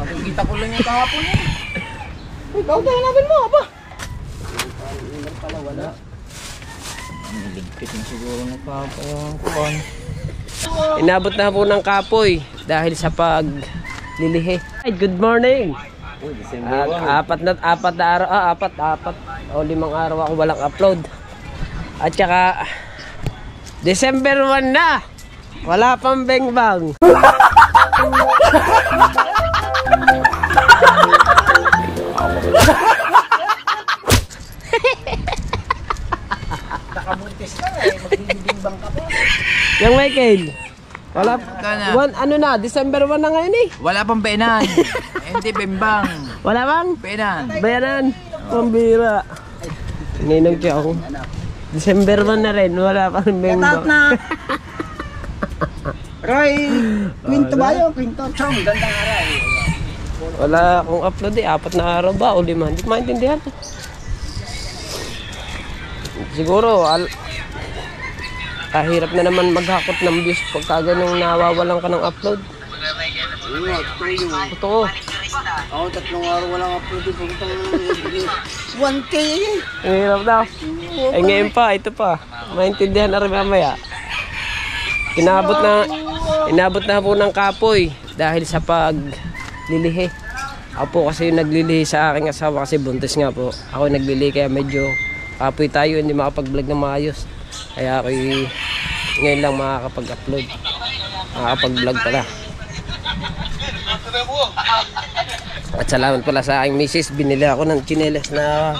Nakikita ko lang yung kahapon eh. Ikaw tayo namin mo, ba? Pala wala. Niligpit na siguro ng kapon. Inabot na po ng kapoy dahil sa paglilihi. Good morning. Apat na araw, apat o 5 araw ako walang upload. At saka December 1 na. Wala pang bengbang. Nakabuntis ka eh, magbibimbang ka po. Yung Michael, wala na. ano na, December 1 na ngayon eh. Wala pang benan. Hindi bimbang. Wala bang? Benan. Bayanan. Pambira. Ninong siya ako. December 1 na rin, wala pang bengbang. na. Roy, kwinto ba yun? Kwinto, chong, gandang araw. Wala akong upload eh, 4 na araw ba o 5? Hindi ko maintindihan to. Siguro, kahirap na naman maghakot ng views pagka ganung nawawalan ka ng upload. Totoo. Ako 3 araw walang upload yung pagkatang 1K eh. Hirap daw. Eh ngayon pa, ito pa. Maintindihan na rin mamaya. Inabot na po ng kapoy dahil sa paglilihi. Ako po kasi yung naglilihi sa aking asawa kasi buntis nga po. Ako naglilihi kaya medyo kapoy tayo, hindi makapag-vlog na maayos. Kaya ako ngayon lang makakapag-upload. Makakapag-vlog pala. At salamat pala sa aking misis. Binili ako ng tsinelas na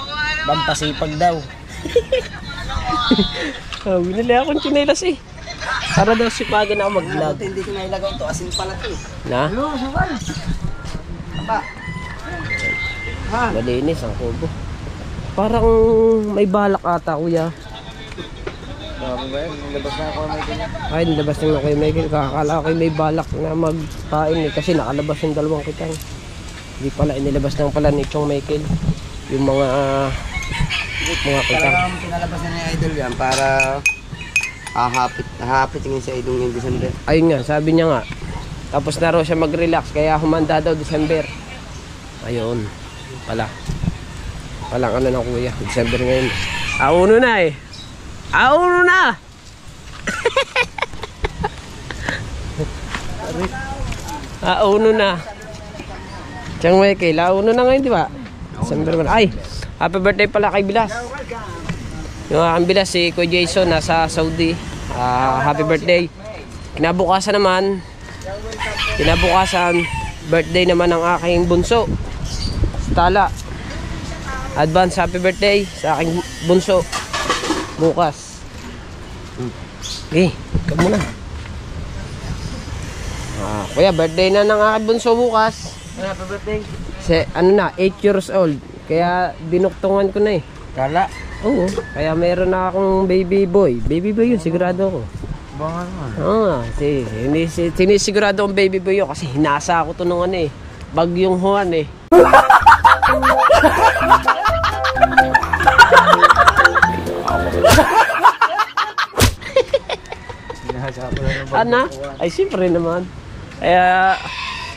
pampasipag daw. Binili ako ng tsinelas eh. Para daw sipagan ako mag-vlog. Hindi ko na ilagay ito, asin pala ito eh. Na? Ano, saban? Aba. Malinis ang kubo. Parang may balak ata kuya. Bago ba yan? Nilabas na ako may ganyan. Ay, nilabas na ako kay Michael. Kakakala ko may balak na magpain eh. Kasi nakalabas yung 2 kitang. Hindi pala, inilabas lang pala ni Chong Michael. Yung mga kitang. Talagang pinalabas na ni Idol yan para hahapit tingin sa idong yung December. Ayun nga, sabi niya nga. Tapos na raw siya mag-relax. Kaya humanda daw December. Ayun. Palang ano ng kuya. December ngayon. Auno na eh. Auno na! Auno na. Tiyang Michael, auno na ngayon, di ba? December 1. Ay, happy birthday pala kay Bilas. Yung aking Bilas, si Kuya Jason, nasa Saudi. Happy birthday. Kinabukasan, birthday naman ng aking bunso. Tala. Advance happy birthday sa aking bunso. Bukas. Ikaw muna. Kuya, birthday na ng aking bunso bukas. Happy birthday. 8 years old. Kaya dinuktungan ko na eh. Kala. Oo. Kaya meron na akong baby boy. Baby boy yun, sigurado ako. Bangan naman. Oo. Sinisigurado akong baby boy yun kasi hinasa ako to nung ano eh. Bagyong Juan eh. Ana? Ay siyempre naman. Kaya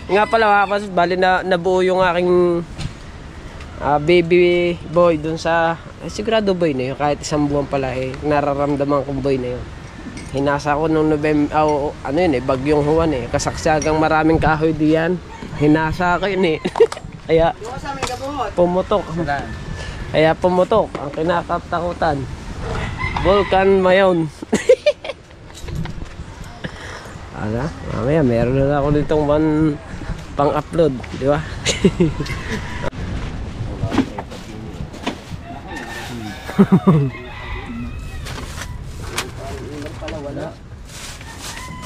nga pala bali na nabuo yung aking baby boy dun sa sigurado boy na yun. Kahit 1 buwan pala eh nararamdaman kong boy na yun. Hinasa ko nung November ano yun eh, Bagyong Juan eh. Kasaksagang maraming kahoy diyan. Hinasa ko yun eh. Kaya pumutok. Kaya pumutok ang kinakatakutan. Volcan Mayon. Mamaya meron na ako ditong pang-upload, di ba? Pala wala.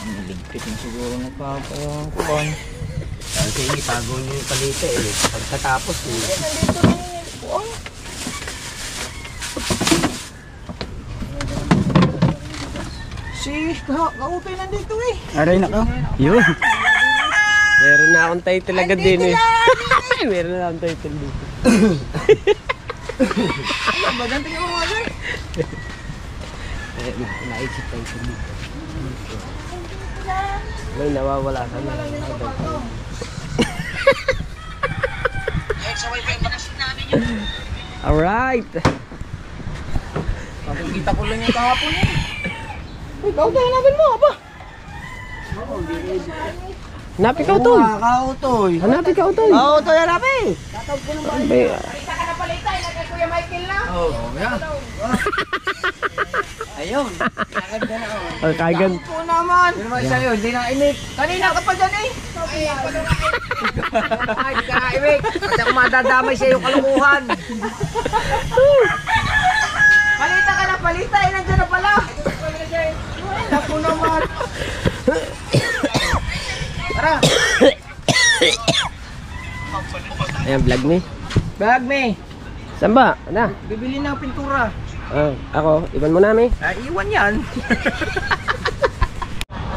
Niligpit na siguro ng kapon. Kasi itago niyo yung palita eh. Pagkatapos eh. Nandito rin yung si Kaupay nandito eh. Aray na ka. Yun. Meron na akong title agad din eh. Meron na akong title dito. Alam ba? Ganti ka mga sir. Naisip title dito. May nawawala ka na. Alright. Kita ko lang yung kahapon eh. Ikaw tayo hanapin mo, ba? Hanapin ka, Utoy. Kautoy. Hanapin ka, Utoy. Kautoy, hanapin. Oo, yan. Ayun. Kaganda na oh. Oh, kagad. Po naman. Yun naman sa'yo, hindi na imik. Kanina ka pa dyan eh. Ay, hindi ka na imik. Kasi ako madadamay sa iyong kalukuhan. Palita ka na, palita. Eh, nandiyan na pala. Naku naman. Tara. Ayan, vlog me. Bag me. Saan ba? Ano? Bibili ng pintura. Ako, iban mo na, me. Iwan yan.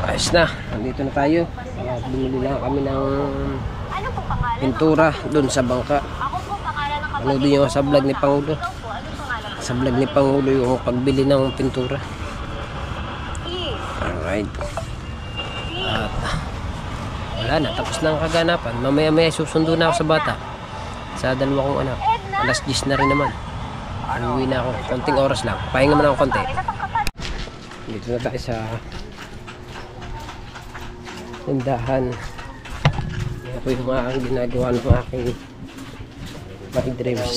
Ayos na, nandito na tayo. Bumili na kami ng pintura doon sa bangka. Ano din yung sa vlog ni Pangulo. Sa vlog ni Pangulo yung pagbili ng pintura. Alright. At wala na, tapos na ang kaganapan. Mamaya-maya susundo na ako sa bata. Sa dalawa kong anak. Alas 10 na rin naman. Uwi na ako. Konting oras lang. Pahinga man ako konti. Dito na tayo sa tindahan. Yan po yung mga ginagawa ng aking my dreams.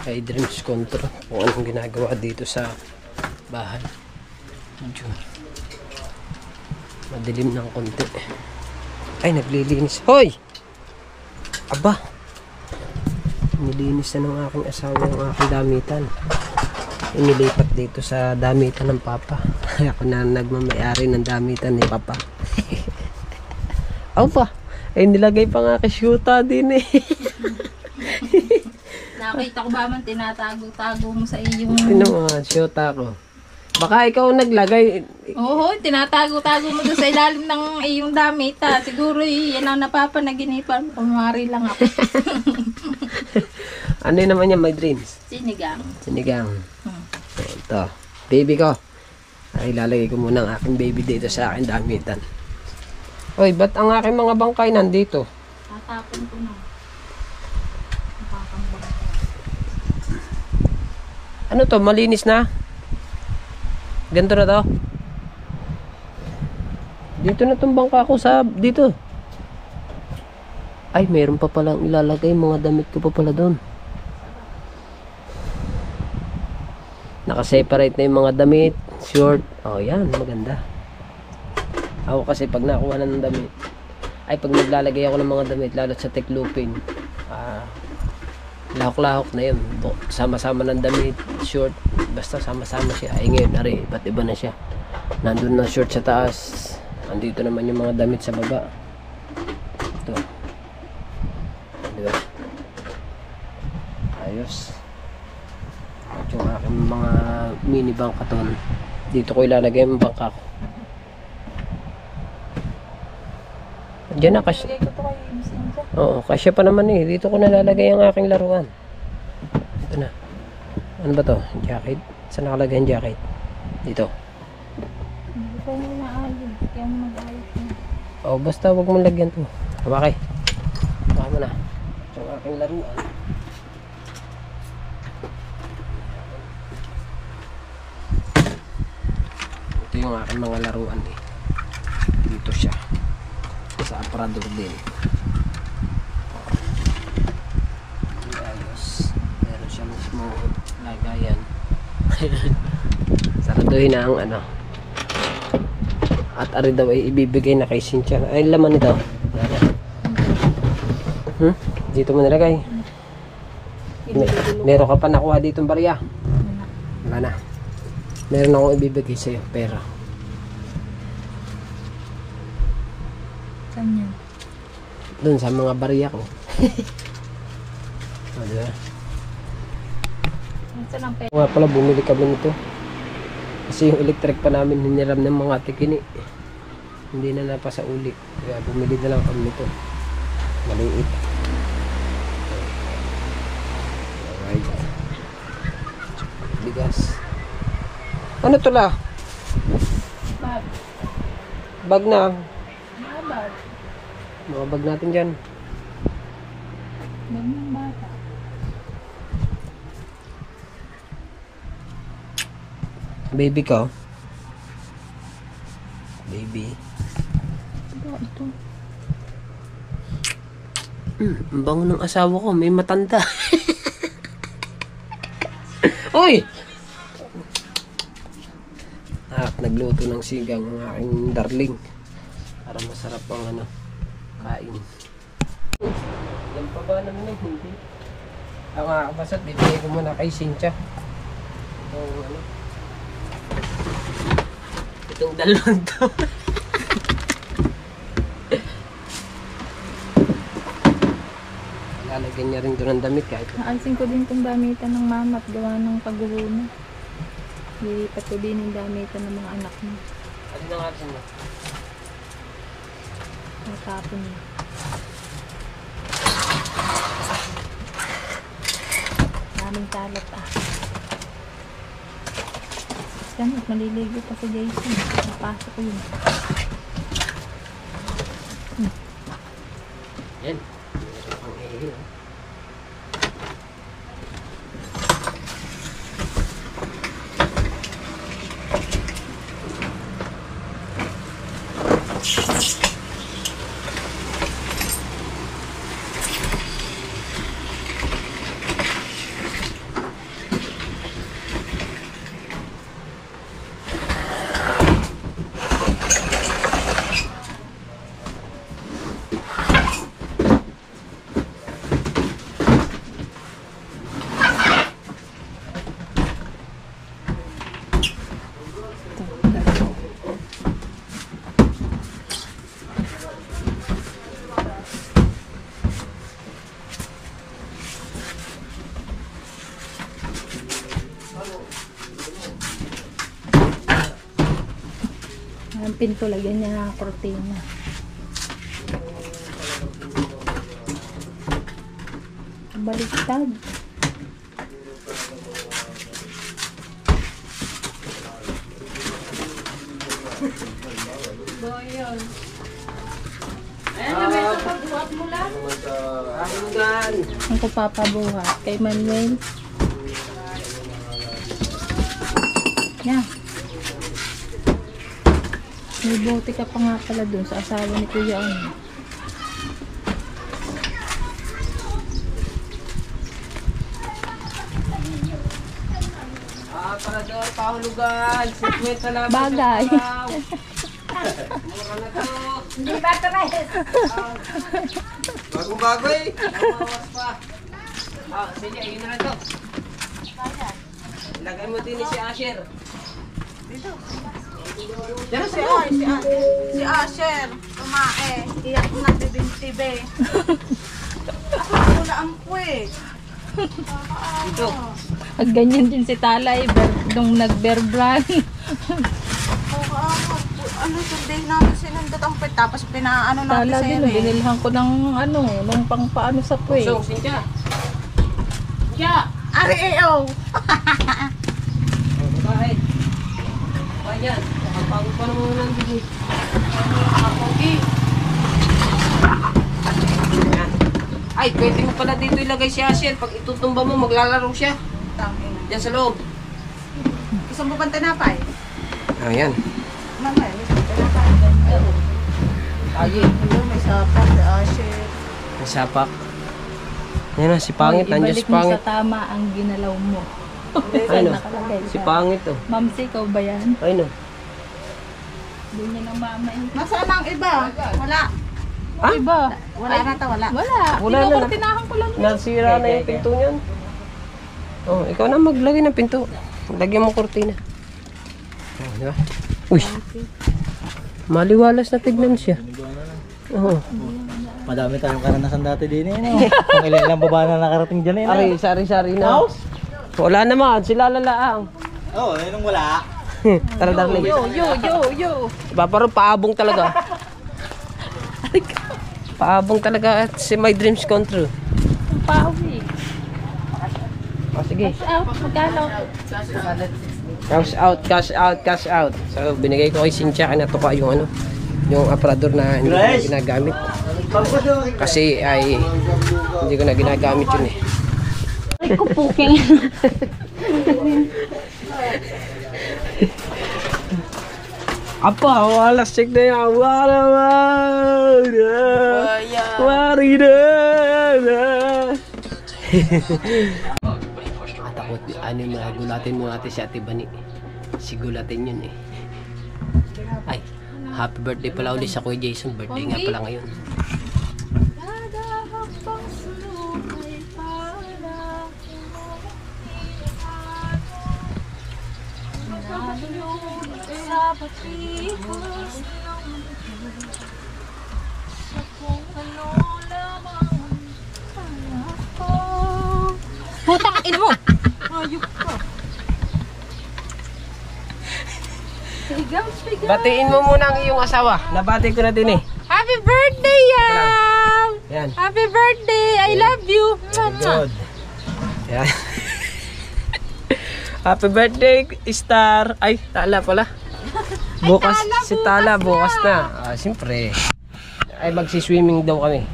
My dreams control. Kung anong ginagawa dito sa bahay. Medyo madilim ng konti. Ay, naglilinis. Hoy! Aba! Nilinis na ng aking asawa ang aking damitan. Inilipat dito sa damitan ng papa. Ako na nagmamayari ng damitan ni papa. Opa! Ay, nilagay pa nga kay Shuta din eh. Nakita ko ba man tinatago-tago mo sa iyong... Sino mga Shuta ko? Baka ikaw naglagay. Oo, tinatago-tago mo doon sa ilalim ng iyong damit. Siguro yan ang napapanaginipan. Kumari lang ako. Ano yun naman yan, my dreams? Sinigang. Sinigang. So, ito. Baby ko. Ay, ilalagay ko muna ang aking baby dito sa aking damitan. Oy, ba't ang aking mga bangkay nandito? Tatapon ko na. Ano to? Malinis na? Ganito na to? Dito na tong bangka ko sa... Dito. Ay, meron pa palang ilalagay. Mga damit ko pa pala doon. Nakaseparate na yung mga damit. Short. Oh, yan. Maganda. Ako kasi pag nakuha na ng damit. Ay, pag naglalagay ako ng mga damit, lalo sa teklupin. Lahok-lahok na yun. Sama-sama ng damit. Short. Basta sama-sama siya. Ay, ngayon, ari. Ba't iba na siya? Nandun na short sa taas. Andito naman yung mga damit sa baba. Ito. Diba? Ayos. At yung aking mga mini bangkaton, dito ko ilalagay yung bangka ko. Diyan na kasi. Oo, kasya pa naman eh. Dito ko nalalagay ang aking laruan. Ito na. Ano ba to? Jacket? Saan nakalagay ang jacket? Dito. Hindi ko mo naayos. Kaya mo mag-ayos na. Oh, basta wag mong lagyan to. Habakay. Baka mo na. Yung aking laruan. Ito yung aking mga laruan eh. Dito siya. Sa aparador din. Ayos. Meron siya mismo lagayan. Saraduhin na ang ano. At ari daw ay ibibigay na kay Cynthia. Ay, laman nito. Dito mo nilagay. Meron ka pa nakuha ditong barya. Wala na. Meron akong ibibigay sa'yo. Pera. Saan yan? Doon sa mga barya ko. O, diba? Saan ang pera? Nga pala, bumili kami nito. Kasi yung electric pa namin hiniram ng mga tikini. Hindi na napasa uli. Kaya bumili na lang kami nito. Maliit. Alright. Bigas. Ano to la? Bag. Bag na. Mga bag. Mga bag natin dyan. Bag ng bata. Baby ko. Baby. Ito. Ang bango ng asawa ko. May matanda. Uy! At nagluto ng sigang ang aking darling. Para masarap ang ano, kain. Yan pa ba naman eh? Hindi. Ang mga kapasat, bibigay ko muna kay Cynthia. Itong ano. Itong dalawang to. Lalagyan niya rin doon ng damit kahit. Naalsin ko din itong damitan ng mama at gawa ng paghuhuna. Lilipat ko din yung damitan ng mga anak mo. Ano na nga mo? Natapon niya. Daming talat Yan, at maliligo pa si Jason. Napasok ko yun. Yan. Ang ehil. Ang pinto, lagyan niya ng kortina. Baliktad. Boyon. Ayan na, may papabuhat mo lang. Ahinggan. Ang ko papabuhat kay Manuel. Yan. May bote ka pa nga pala dun sa asawa ni Kuya Ano. Parador, pahulugan. 50 lang. Bagay. Mura na to. Hindi ba ito na Bagong bago eh. Bawas pa. Sige, ayun na to. Ilagay mo din si Asher. Dito. Pero si Asher, tumae, iyak na bibintibe. Ako wala ang puwet. Dito. At ganyan din si Talay, nung nag-bear-brand. Ano, sunday namin sinundot ang puwet, tapos pinaano natin Tala sa din, ere. binilhan ko ng ano, nung pangpaano sa puwet. So, Cynthia. Ari eo. Bakit? Bakit yan? Kapagod pa naman ng bigay. Ay, pwede mo pala dito ilagay si Asher. Pag itutumba mo, maglalaro siya. Tangin. Diyan sa loob. Isang mo bang tinapay? Ayan. Mamay, may tinapay. Ay, Ayun, may sapak si Asher. may sapak. Yan na, si Pangit. Nandiyan si Ibalik mo Pangit. sa tama ang ginalaw mo. Ay no, Nakalagay si sa- Pangit oh. Mamsi, ikaw ba yan? Ay no. Doon niya ng mama eh. Nasaan ang iba? Wala. Ah? Iba? Wala na ta, wala. Wala. Wala na. Tinukortinahan ko lang. Nasira na yung pinto niyan. Oh, ikaw na maglagay ng pinto. Lagyan mo kortina. Oh, di ba? Uy. Maliwalas na tignan siya. Oo. Madami tayong karanasan dati din eh. No? Kung ilan lang baba na nakarating dyan eh. No? Ari, sari-sari na. Wala naman, sila lalaang. Oo, yun ang wala. Tara, darling. Yo. Parang paabong talaga. Paabong talaga at si my dreams come true. Pawi. O sige. Magkano? Cash out, cash out, cash out. So binigay ko kay Cynthia na tuka yung ano, yung aparador na hindi ko na ginagamit. Kasi ay hindi ko na ginagamit yun eh. Ay, kupuking. Apa, walas check na yan. Takot, ano yung gulatin mo natin si Ate Bani. Sigulatin yun eh. Ay, happy birthday pala ulit sa Kuya Jason. Birthday nga pala ngayon. Putang ina mo! Ayup ka. Batiin mo muna ang iyong asawa. Nabati ko na din eh. Happy birthday, Yam! Yan. Happy birthday! I love you! Good. Yan. Happy birthday, Star. Ay, Tala pala. Bukas, si Tala, bukas na. Siyempre. Ay, magsiswimming daw kami.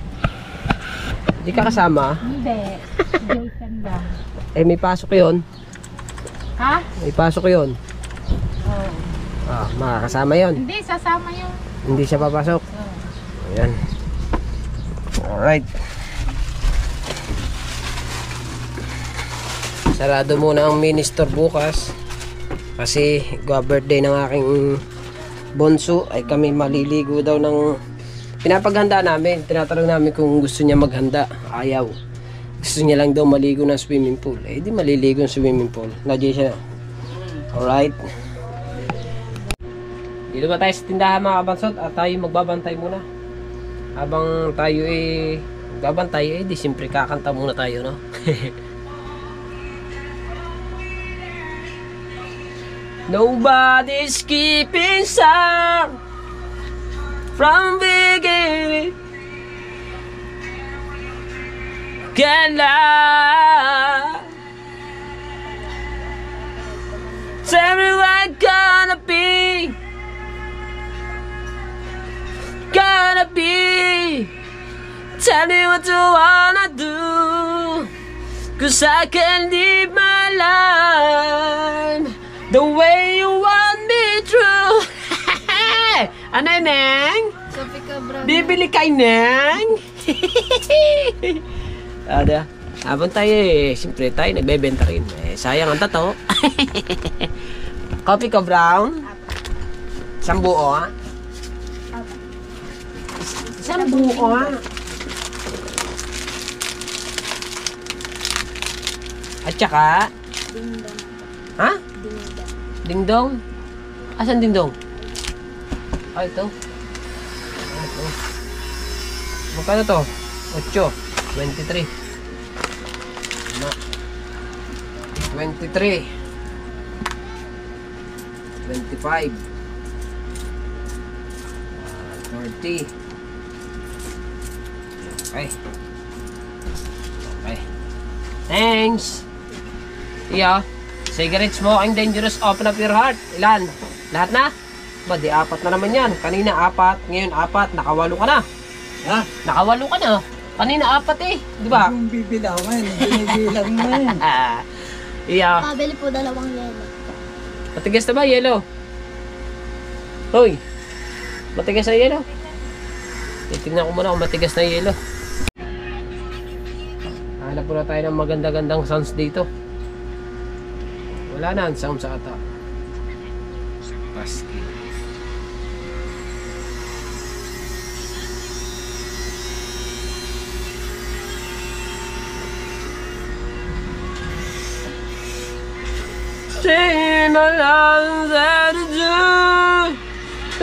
Hindi ka kasama? Hindi. Jason lang. Eh, may pasok yun. Ha? May pasok yun. Oo. Makakasama yun. Hindi, sasama yung... Hindi siya papasok. Ayan. Alright. Sarado muna ang mini store bukas. Kasi birthday ng aking bonso ay kami maliligo daw ng pinapaghanda namin. Tinatanong namin kung gusto niya maghanda. Ayaw. Gusto niya lang daw maligo ng swimming pool. Eh di maliligo ng swimming pool. Nadya siya na. Alright. Dito ba tayo sa tindahan mga kabansot at tayo magbabantay muna. Habang tayo magbabantay di siyempre kakanta muna tayo, no? Nobody's keeping sound from beginning. Can I tell me what gonna be? Gonna be. Tell me what you wanna do, 'cause I can live my life the way you want me through. Ano yun, Neng? Bibili kay Neng? Ada. Habang tayo siyempre tayo nagbebenta rin. Sayang ang tato. Coffee ka brown? Isang buo, ha? Isang buo, ha? At saka? Dingdong. Ha? Dingdong. Asan dingdong? Ito. Ito. Magkano to? 8. 23. 23. 25. 30. Okay. Okay. Thanks. Iya. Cigarette smoking dangerous, open up your heart. Ilan? Lahat na? Ba, di 4 na naman yan. Kanina 4, ngayon 4, nakawalo ka na. Ha? Nakawalo ka na. Kanina 4 eh, di ba? Kung bibilangan, binibilang mo yan. Iya. Pabili po 2 yelo. Matigas na ba yelo? Hoy. Matigas na yelo? Titignan ko muna kung matigas na yelo. Hanap po na tayo ng maganda-gandang sounds dito. Wala na ang sound sa ata. Paski. Say my love that to do,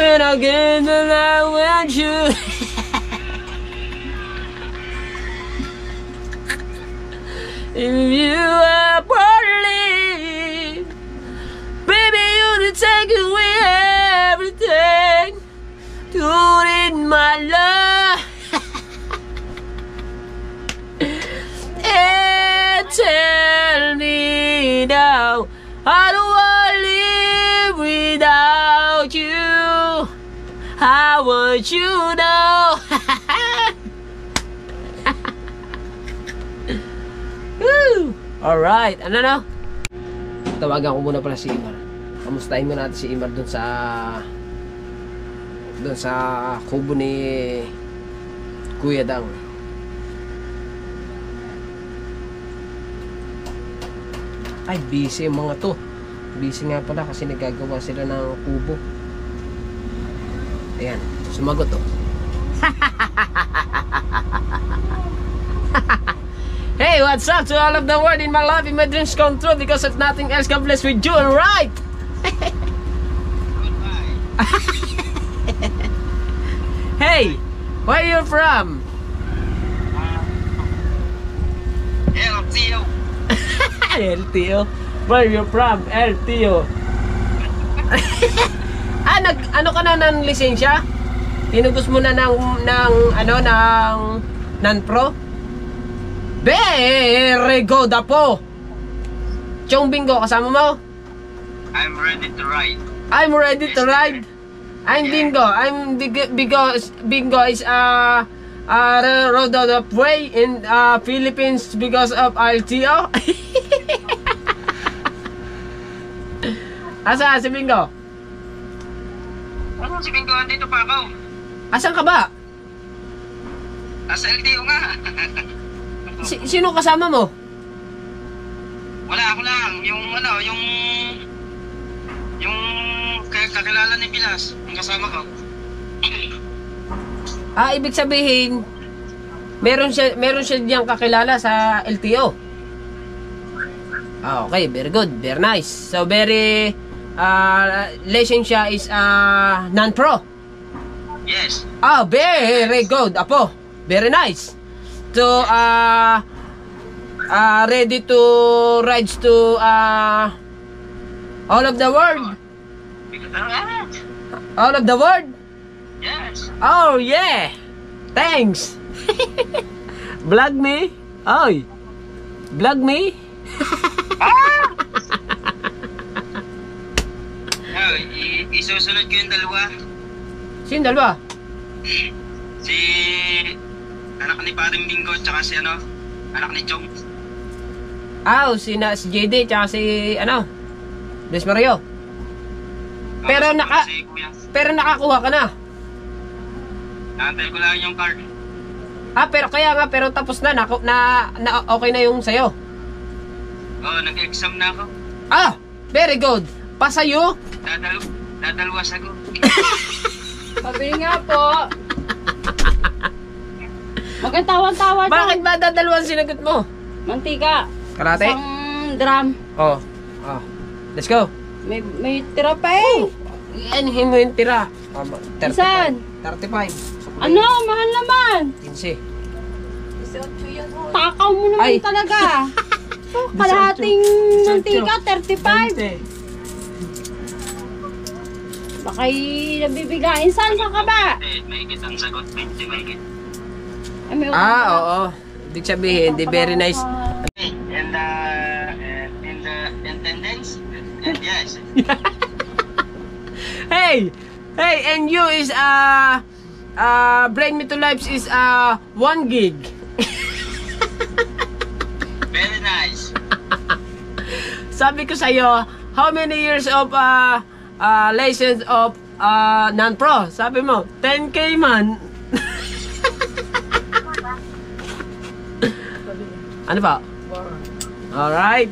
and I get the light with you. If you are poorly, baby, you can take away everything. You need my love. And tell me now, I don't wanna live without you. I want you to know. Alright, ano na? Tawagan ko muna pala si Imar. Kamustahin mo natin si Imar dun sa kubo ni Kuya Dang. Ay, busy yung mga to. Busy nga pala kasi nagagawa sila ng kubo. Ayan, sumagot to. Hey, what's up to all of the world? In my life, in my dreams come true because of nothing else. God bless with you, alright? Hey, where are you from? LTO. LTO. Where you from? LTO. Ano ka na ng lisensya? Tinubos mo na ng non-pro? Very good, Apo. Chong Bingo, kasama mo? I'm ready to ride. I'm ready to ride. I'm Bingo. Bingo is road out of way in Philippines because of LTO. Asa si Bingo? Ano si Bingo? Andito pa ako. Asan ka ba? Nasa LTO nga. Sino kasama mo? Wala, ako lang. Yung kakilala ni Pilas. Yung kasama ko. Ibig sabihin, meron siya diyang kakilala sa LTO. Okay, very good, very nice. So very license siya is non-pro. Yes. Very good, Apo. Very nice. So ready to ride to all of the world. All of the world. Yes. Oh yeah. Thanks. Vlog me. Oy. Vlog me. Isusunod ko yung dalawa. Sino dalawa? Si anak ni Paring Bingo tsaka si anak ni Chong. Si JD tsaka si Luis Mario. Pero Si Kuya. pero nakakuha ka na. Naantay ko lang yung card. Pero tapos na okay na yung sayo. Nag-exam na ako. Very good. Pasayo. Dadalwas ako. Pabili nga po. Magkatawa-tawa dyan. Bakit ba dadalawang sinagot mo? Mantika. Karate? Isang drum. Let's go. May tira pa eh. Yan, mo yung tira. Isan? 35. Ano? Mahal naman. 15. Takaw mo naman Ay. talaga. Kalahating mantika, 35. Baka'y nabibigain. Saan ka ba? May kitang sagot. 20 may kit. Ay, may Oo. Ibig sabihin, di very nice. And in the attendance? Yes. Hey, and you is Bring Me to Life is 1 gig. Very nice. Sabi ko sa'yo, how many years of license of non-pro? Sabi mo, 10K man. Ano pa? Alright.